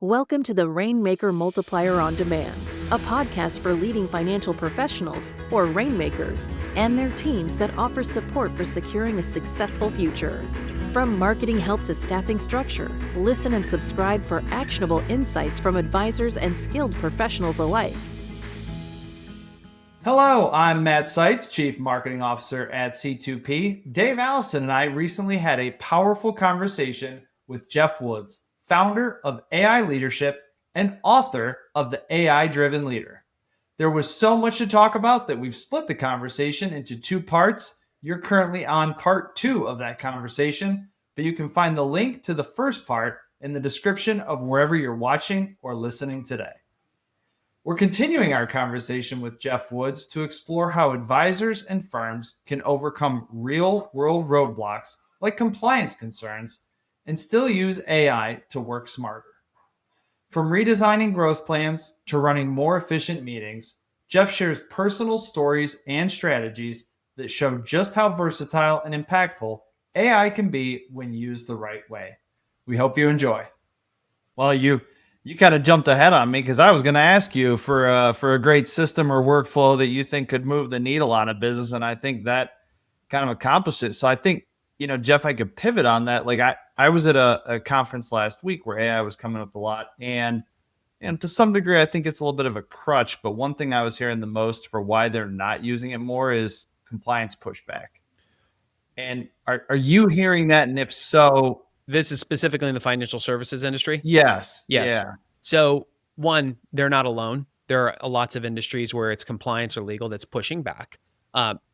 Welcome to the Rainmaker Multiplier on Demand, a podcast for leading financial professionals, or rainmakers, and their teams that offer support for securing a successful future. From marketing help to staffing structure, listen and subscribe for actionable insights from advisors and skilled professionals alike. Hello, I'm Matt Seitz, Chief Marketing Officer at C2P. Dave, Alison, and I recently had a powerful conversation with Geoff Woods, founder of AI Leadership and author of The AI-Driven Leader. There was so much to talk about that we've split the conversation into two parts. You're currently on part 2 of that conversation, but you can find the link to the first part in the description of wherever you're watching or listening today. We're continuing our conversation with Geoff Woods to explore how advisors and firms can overcome real-world roadblocks like compliance concerns and still use AI to work smarter. From redesigning growth plans to running more efficient meetings, Geoff shares personal stories and strategies that show just how versatile and impactful AI can be when used the right way. We hope you enjoy. Well, you kind of jumped ahead on me because I was going to ask you for a great system or workflow that you think could move the needle on a business, and I think that kind of accomplished it. So I think, Geoff, I could pivot on that. Like I was at a conference last week where AI was coming up a lot, and to some degree, I think it's a little bit of a crutch. But one thing I was hearing the most for why they're not using it more is compliance pushback. And are you hearing that? And if so, this is specifically in the financial services industry? Yes. Yeah. So one, they're not alone. There are lots of industries where it's compliance or legal that's pushing back.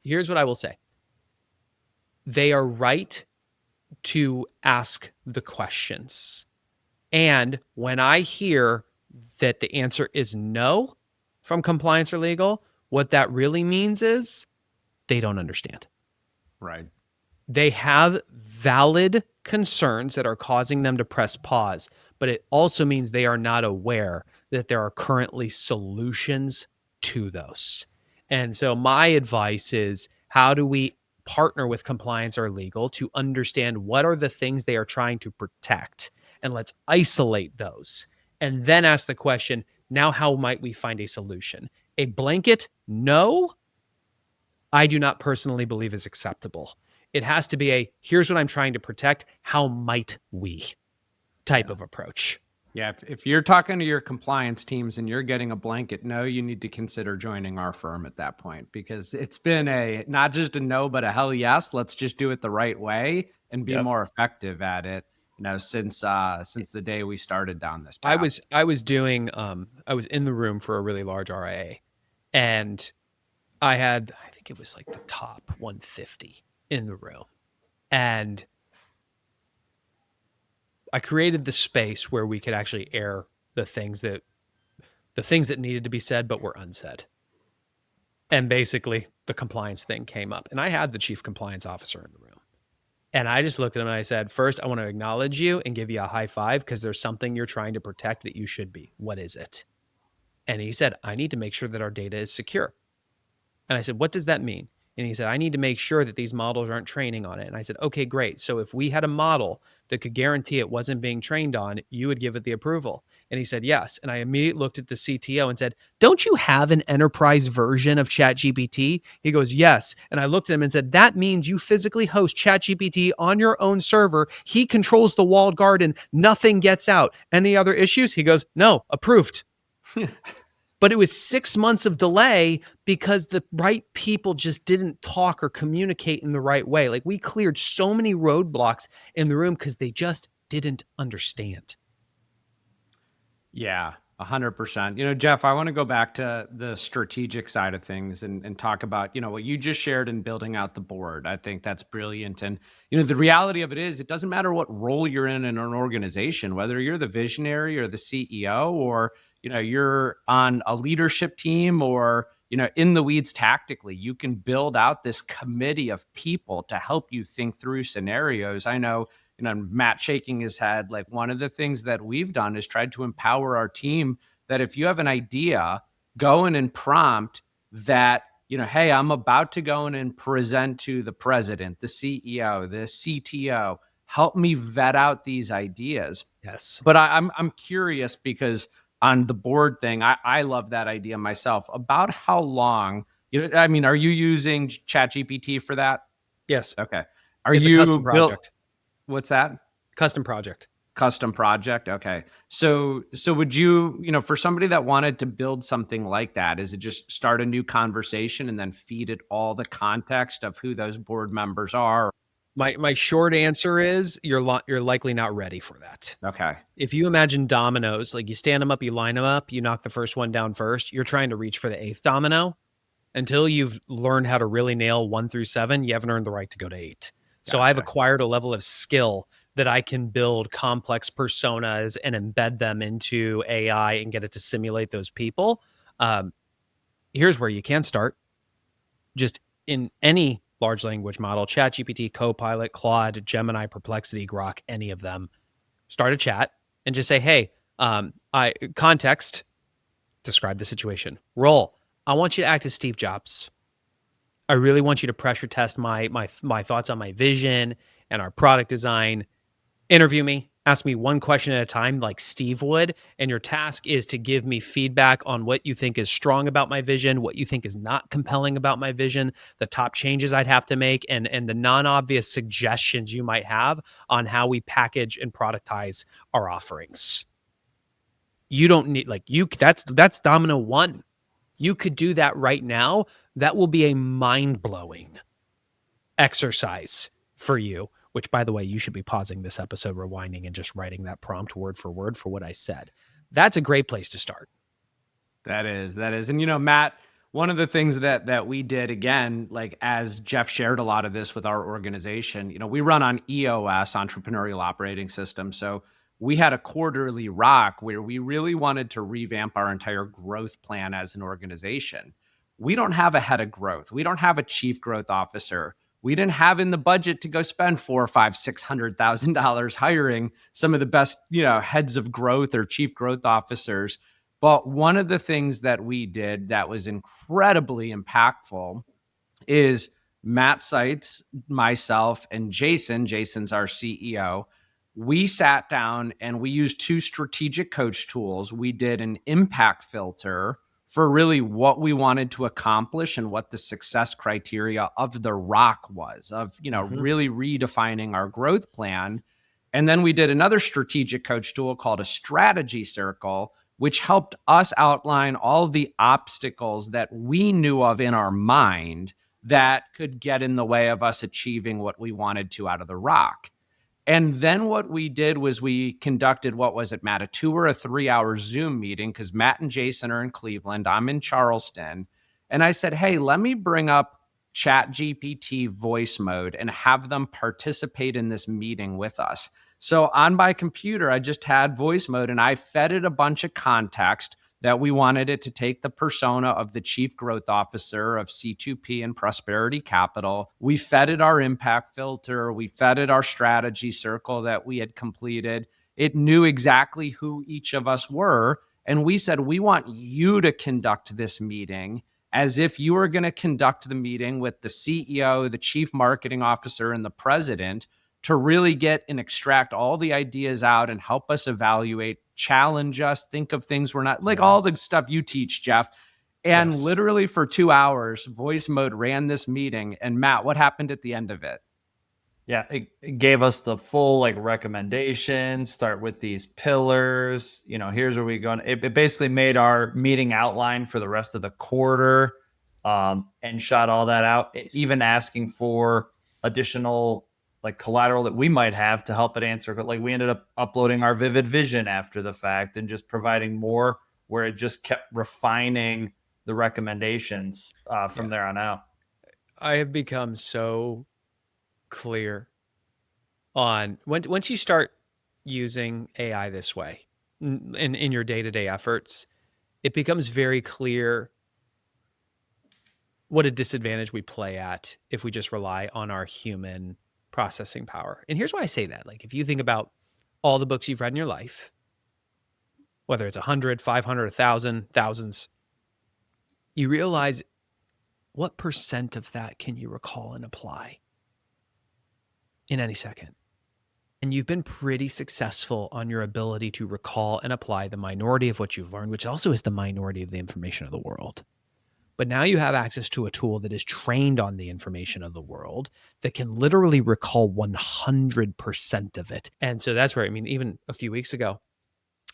Here's what I will say. They are right to ask the questions. And when I hear that the answer is no from compliance or legal, what that really means is they don't understand. Right. They have valid concerns that are causing them to press pause, but it also means they are not aware that there are currently solutions to those. And so my advice is, how do we partner with compliance or legal to understand what are the things they are trying to protect? And let's isolate those. And then ask the question, now how might we find a solution? A blanket no, I do not personally believe is acceptable. It has to be a, here's what I'm trying to protect, how might we type of approach. Yeah, if you're talking to your compliance teams and you're getting a blanket no, you need to consider joining our firm at that point, because it's been a not just a no, but a hell yes. Let's just do it the right way and be more effective at it. Since the day we started down this path. I was in the room for a really large RIA, and I think it was like the top 150 in the room, and I created the space where we could actually air the things that needed to be said but were unsaid. And basically the compliance thing came up, and I had the chief compliance officer in the room. And I just looked at him and I said, first, I want to acknowledge you and give you a high five because there's something you're trying to protect that you should be. What is it? And he said, I need to make sure that our data is secure. And I said, what does that mean? And he said, I need to make sure that these models aren't training on it. And I said, okay, great. So if we had a model that could guarantee it wasn't being trained on, you would give it the approval. And he said, yes. And I immediately looked at the CTO and said, don't you have an enterprise version of ChatGPT? He goes, yes. And I looked at him and said, that means you physically host ChatGPT on your own server. He controls the walled garden. Nothing gets out. Any other issues? He goes, no, approved. But it was 6 months of delay because the right people just didn't talk or communicate in the right way. Like, we cleared so many roadblocks in the room because they just didn't understand. Yeah, 100%. Geoff, I want to go back to the strategic side of things and talk about, what you just shared in building out the board. I think that's brilliant. And, the reality of it is, it doesn't matter what role you're in an organization, whether you're the visionary or the CEO, or you're on a leadership team, or, in the weeds tactically, you can build out this committee of people to help you think through scenarios. I know, Matt shaking his head, like, one of the things that we've done is tried to empower our team that if you have an idea, go in and prompt that, hey, I'm about to go in and present to the president, the CEO, the CTO. help me vet out these ideas. Yes. But I'm curious, because on the board thing, I love that idea myself. About how long, I mean, are you using ChatGPT for that? Yes. Okay. Are It's a you custom built? project. What's that? Custom project. Custom project. Okay. So would you, for somebody that wanted to build something like that, is it just start a new conversation and then feed it all the context of who those board members are? My short answer is you're likely not ready for that. Okay. If you imagine dominoes, like you stand them up, you line them up, you knock the first one down first, you're trying to reach for the 8th domino. Until you've learned how to really nail 1 through 7, you haven't earned the right to go to 8. So I've acquired a level of skill that I can build complex personas and embed them into AI and get it to simulate those people. Here's where you can start. Just in any large language model, ChatGPT, Copilot, Claude, Gemini, Perplexity, Grok, any of them, start a chat and just say, hey, context, describe the situation. Roll. I want you to act as Steve Jobs. I really want you to pressure test my thoughts on my vision and our product design. Interview me. Ask me one question at a time like Steve would. And your task is to give me feedback on what you think is strong about my vision, what you think is not compelling about my vision, the top changes I'd have to make, and the non-obvious suggestions you might have on how we package and productize our offerings. You don't need that's domino 1. You could do that right now. That will be a mind-blowing exercise for you, which, by the way, you should be pausing this episode, rewinding, and just writing that prompt word for what I said. That's a great place to start. That is. And, Matt, one of the things that we did, again, like as Geoff shared a lot of this with our organization, we run on EOS, Entrepreneurial Operating System. So we had a quarterly rock where we really wanted to revamp our entire growth plan as an organization. We don't have a head of growth. We don't have a chief growth officer. We didn't have in the budget to go spend $400,000, $500,000, $600,000 hiring some of the best, heads of growth or chief growth officers. But one of the things that we did that was incredibly impactful is Matt Seitz, myself, and Jason's our CEO. We sat down and we used 2 strategic coach tools. We did an impact filter for really what we wanted to accomplish and what the success criteria of the rock was, of, really redefining our growth plan. And then we did another strategic coach tool called a strategy circle, which helped us outline all the obstacles that we knew of in our mind that could get in the way of us achieving what we wanted to out of the rock. And then what we did was we conducted, what was it, Matt, a 2 or a 3-hour Zoom meeting, because Matt and Jason are in Cleveland, I'm in Charleston. And I said, hey, let me bring up ChatGPT voice mode and have them participate in this meeting with us. So on my computer, I just had voice mode and I fed it a bunch of context that we wanted it to take the persona of the chief growth officer of C2P and Prosperity Capital. We fed it our impact filter. We fed it our strategy circle that we had completed. It knew exactly who each of us were. And we said, we want you to conduct this meeting as if you were going to conduct the meeting with the CEO, the chief marketing officer, and the president, to really get and extract all the ideas out and help us evaluate, challenge us, think of things we're not, like all the stuff you teach, Geoff. And literally for 2 hours, voice mode ran this meeting. And Matt, what happened at the end of it? Yeah, it gave us the full recommendations. Start with these pillars. Here's where we go. It basically made our meeting outline for the rest of the quarter, and shot all that out. Even asking for additional collateral that we might have to help it answer. But we ended up uploading our vivid vision after the fact and just providing more, where it just kept refining the recommendations from there on out. I have become so clear on once you start using AI this way in your day-to-day efforts, it becomes very clear what a disadvantage we play at if we just rely on our human processing power. And here's why I say that. If you think about all the books you've read in your life, whether it's 100, 500, 1,000, thousands, you realize what % of that can you recall and apply in any second? and you've been pretty successful on your ability to recall and apply the minority of what you've learned, which also is the minority of the information of the world. But now you have access to a tool that is trained on the information of the world that can literally recall 100% of it. And so that's where, I mean, even a few weeks ago,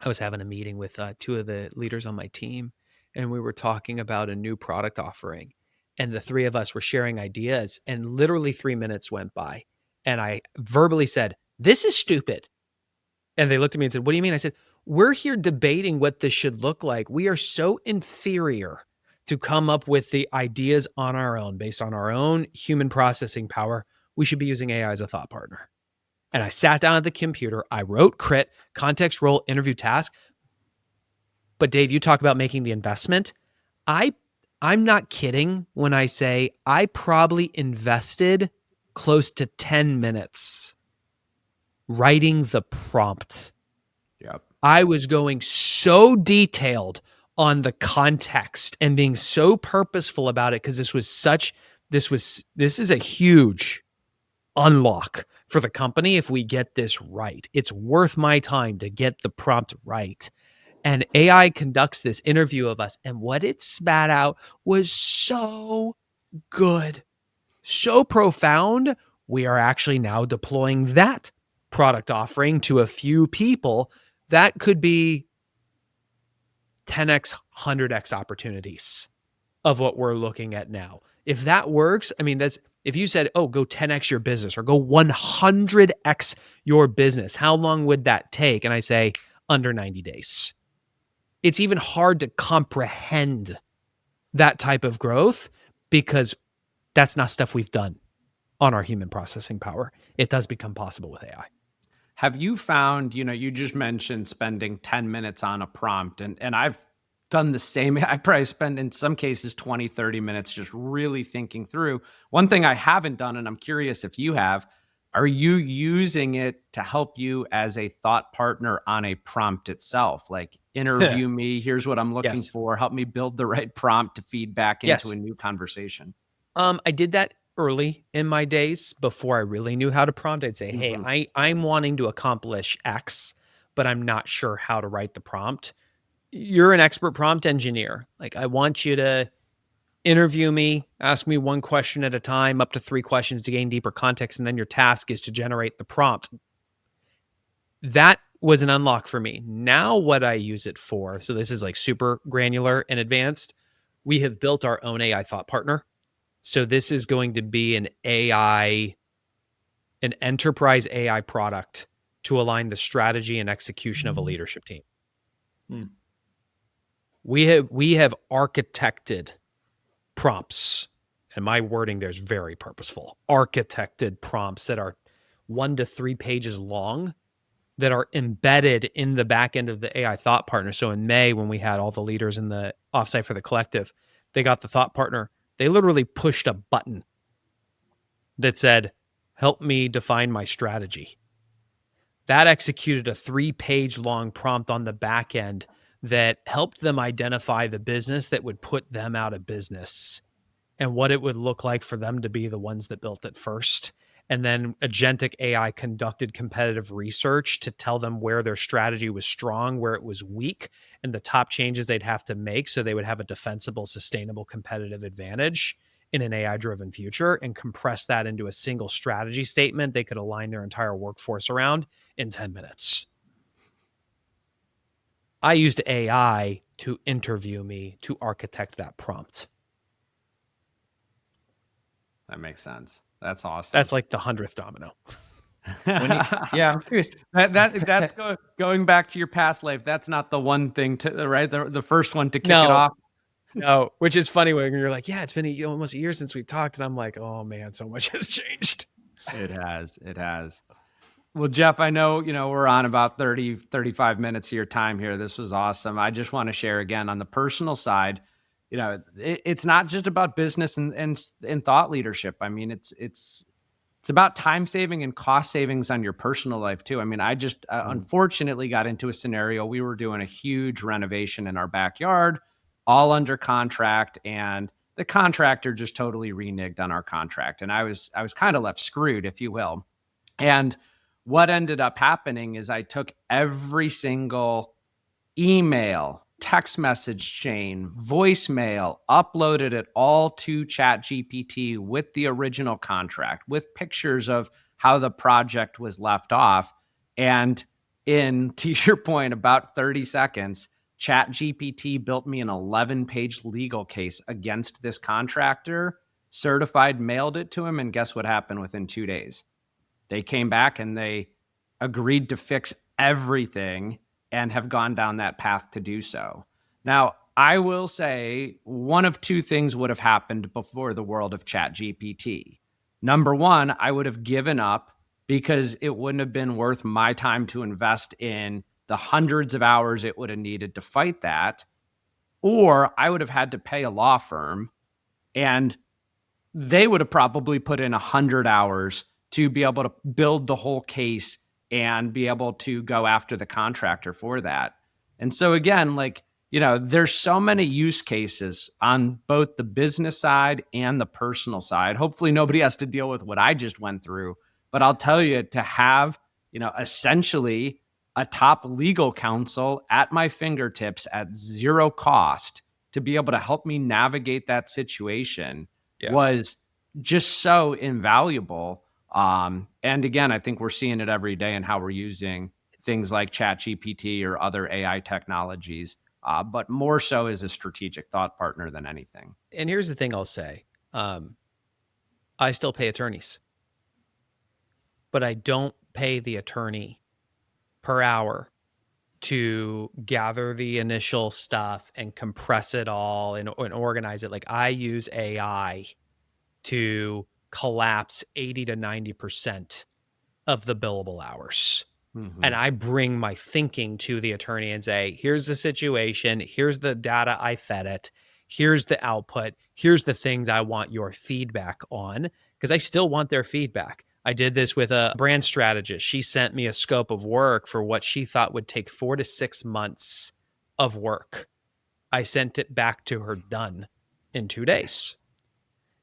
I was having a meeting with two of the leaders on my team, and we were talking about a new product offering. And the three of us were sharing ideas, and literally 3 minutes went by. And I verbally said, "This is stupid." And they looked at me and said, "What do you mean?" I said, "We're here debating what this should look like. We are so inferior to come up with the ideas on our own, based on our own human processing power. We should be using AI as a thought partner." And I sat down at the computer. I wrote crit, context, role, interview, task. But Dave, you talk about making the investment. I'm not kidding when I say I probably invested close to 10 minutes writing the prompt. Yep. I was going so detailed on the context and being so purposeful about it, because this is a huge unlock for the company. If we get this right, it's worth my time to get the prompt right. And AI conducts this interview of us, and what it spat out was so good, so profound. We are actually now deploying that product offering to a few people. That could be 10x, 100x opportunities of what we're looking at now. If that works, I mean, that's, if you said, oh, go 10x your business or go 100x your business, how long would that take? And I say under 90 days. It's even hard to comprehend that type of growth, because that's not stuff we've done on our human processing power. It does become possible with AI. Have you found, you just mentioned spending 10 minutes on a prompt, and I've done the same. I probably spend in some cases 20, 30 minutes just really thinking through. One thing I haven't done, and I'm curious if you have, are you using it to help you as a thought partner on a prompt itself? Like, interview me, here's what I'm looking for, help me build the right prompt to feed back into a new conversation. I did that early in my days before I really knew how to prompt. I'd say, hey, I'm wanting to accomplish X, but I'm not sure how to write the prompt. You're an expert prompt engineer. Like, I want you to interview me, ask me one question at a time, up to 3 questions to gain deeper context, and then your task is to generate the prompt. That was an unlock for me. Now what I use it for, so this is like super granular and advanced. We have built our own AI thought partner. So this is going to be an enterprise AI product to align the strategy and execution of a leadership team. We have architected prompts, and my wording there is very purposeful. Architected prompts that are 1 to 3 pages long, that are embedded in the back end of the AI thought partner. So in May, when we had all the leaders in the offsite for the collective, they got the thought partner. They literally pushed a button that said, help me define my strategy. That executed a 3-page long prompt on the back end that helped them identify the business that would put them out of business and what it would look like for them to be the ones that built it first. And then agentic AI conducted competitive research to tell them where their strategy was strong, where it was weak, and the top changes they'd have to make so they would have a defensible, sustainable competitive advantage in an AI-driven future, and compress that into a single strategy statement they could align their entire workforce around in 10 minutes. I used AI to interview me to architect that prompt. That makes sense. That's awesome. That's like the 100th domino. I'm curious. That's going back to your past life. That's not the one thing to, right? The first one to kick it off. No, which is funny when you're like, yeah, it's been almost a year since we talked. And I'm like, oh man, so much has changed. It has. Well, Geoff, I know, we're on about 30, 35 minutes of your time here. This was awesome. I just want to share again on the personal side, it's not just about business and thought leadership. I mean, it's about time saving and cost savings on your personal life too. I mean, I just unfortunately got into a scenario. We were doing a huge renovation in our backyard, all under contract, and the contractor just totally reneged on our contract. And I was kind of left screwed, if you will. And what ended up happening is I took every single email, text message chain, voicemail, uploaded it all to ChatGPT with the original contract, with pictures of how the project was left off. And to your point, about 30 seconds, ChatGPT built me an 11-page legal case against this contractor, certified, mailed it to him, and guess what happened within 2 days? They came back and they agreed to fix everything and have gone down that path to do so. Now, I will say one of two things would have happened before the world of ChatGPT. Number one, I would have given up because it wouldn't have been worth my time to invest in the hundreds of hours it would have needed to fight that. Or I would have had to pay a law firm and they would have probably put in 100 hours to be able to build the whole case and be able to go after the contractor for that. And so again, like, there's so many use cases on both the business side and the personal side. Hopefully nobody has to deal with what I just went through, but I'll tell you, to have, essentially a top legal counsel at my fingertips at zero cost to be able to help me navigate that situation was just so invaluable. And again, I think we're seeing it every day in how we're using things like ChatGPT or other AI technologies, but more so as a strategic thought partner than anything. And here's the thing I'll say. I still pay attorneys, but I don't pay the attorney per hour to gather the initial stuff and compress it all and organize it. Like, I use AI to collapse 80 to 90% of the billable hours. Mm-hmm. And I bring my thinking to the attorney and say, here's the situation. Here's the data I fed it. Here's the output. Here's the things I want your feedback on, because I still want their feedback. I did this with a brand strategist. She sent me a scope of work for what she thought would take 4 to 6 months of work. I sent it back to her done in 2 days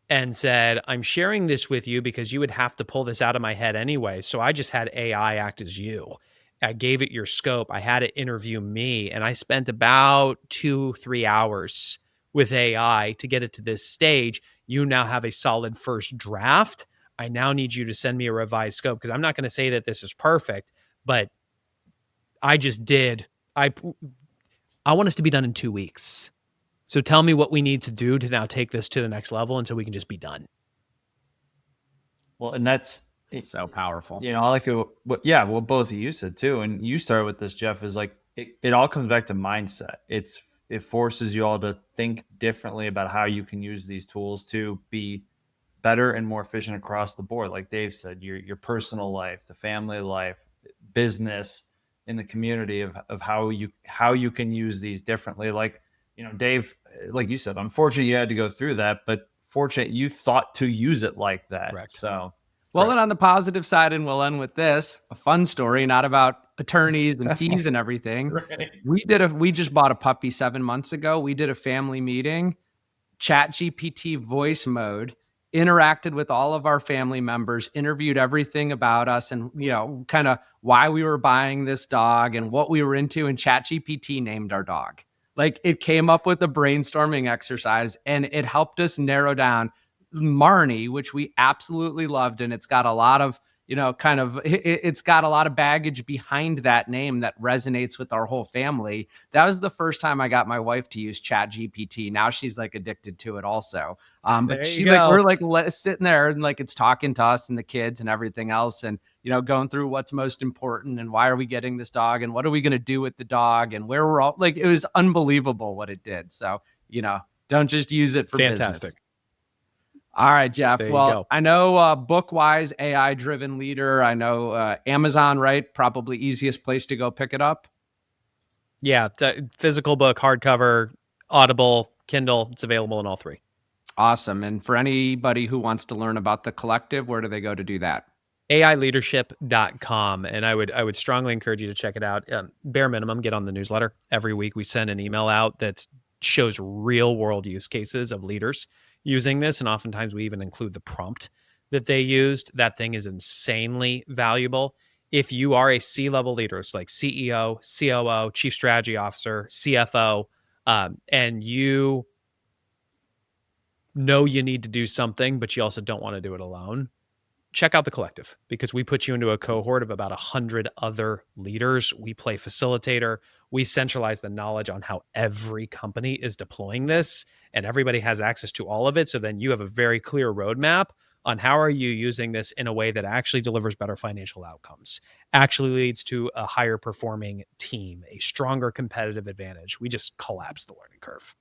and said, I'm sharing this with you because you would have to pull this out of my head anyway. So I just had AI act as you. I gave it your scope. I had it interview me, and I spent about 2-3 hours with AI to get it to this stage. You now have a solid first draft. I now need you to send me a revised scope, because I'm not going to say that this is perfect, but I just did. I want us to be done in 2 weeks. So tell me what we need to do to now take this to the next level until we can just be done. Well, and that's so powerful. I like what both of you said too. And you started with this, Geoff, is like, it all comes back to mindset. It forces you all to think differently about how you can use these tools to be better and more efficient across the board. Like Dave said, your personal life, the family life, business, in the community of how you can use these differently. Like, Dave, like you said, unfortunately you had to go through that, but fortunate you thought to use it like that. Correct. So, well, and on the positive side, and we'll end with this, a fun story, not about attorneys and fees and everything. Right. We just bought a puppy 7 months ago. We did a family meeting, ChatGPT voice mode, interacted with all of our family members, interviewed everything about us and, kind of why we were buying this dog and what we were into, and ChatGPT named our dog. Like, it came up with a brainstorming exercise and it helped us narrow down Marnie, which we absolutely loved. And it's got a lot of, it's got a lot of baggage behind that name that resonates with our whole family. That was the first time I got my wife to use ChatGPT. Now she's like addicted to it also. But we're like sitting there and like it's talking to us and the kids and everything else, and going through what's most important and why are we getting this dog and what are we going to do with the dog and where we're all like, it was unbelievable what it did. So don't just use it for Fantastic business. All right, Geoff. Well, I know book-wise, AI-driven leader. I know Amazon, right? Probably easiest place to go pick it up. Yeah, physical book, hardcover, Audible, Kindle. It's available in all three. Awesome. And for anybody who wants to learn about the collective, where do they go to do that? AIleadership.com. And I would strongly encourage you to check it out. Bare minimum, get on the newsletter. Every week we send an email out that shows real world use cases of leaders using this. And oftentimes we even include the prompt that they used. That thing is insanely valuable. if you are a C-level leader, it's like CEO, COO, Chief Strategy Officer, CFO, and you know you need to do something, but you also don't want to do it alone, check out the collective, because we put you into a cohort of about 100 other leaders. We play facilitator. We centralize the knowledge on how every company is deploying this, and everybody has access to all of it. So then you have a very clear roadmap on how are you using this in a way that actually delivers better financial outcomes, actually leads to a higher performing team, a stronger competitive advantage. We just collapse the learning curve.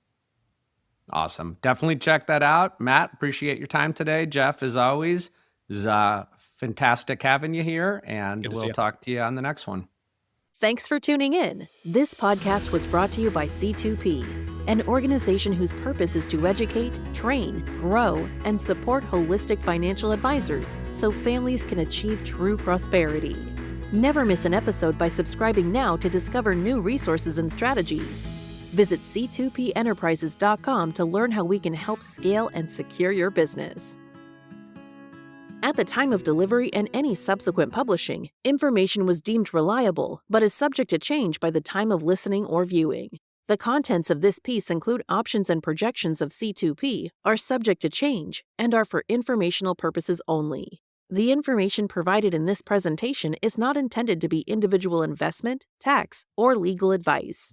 Awesome. Definitely check that out. Matt, appreciate your time today. Geoff, as always, it was fantastic having you here, and we'll talk to you on the next one. Thanks for tuning in. This podcast was brought to you by C2P, an organization whose purpose is to educate, train, grow, and support holistic financial advisors so families can achieve true prosperity. Never miss an episode by subscribing now to discover new resources and strategies. Visit c2penterprises.com to learn how we can help scale and secure your business. At the time of delivery and any subsequent publishing, information was deemed reliable, but is subject to change by the time of listening or viewing. The contents of this piece include options and projections of C2P, are subject to change, and are for informational purposes only. The information provided in this presentation is not intended to be individual investment, tax, or legal advice.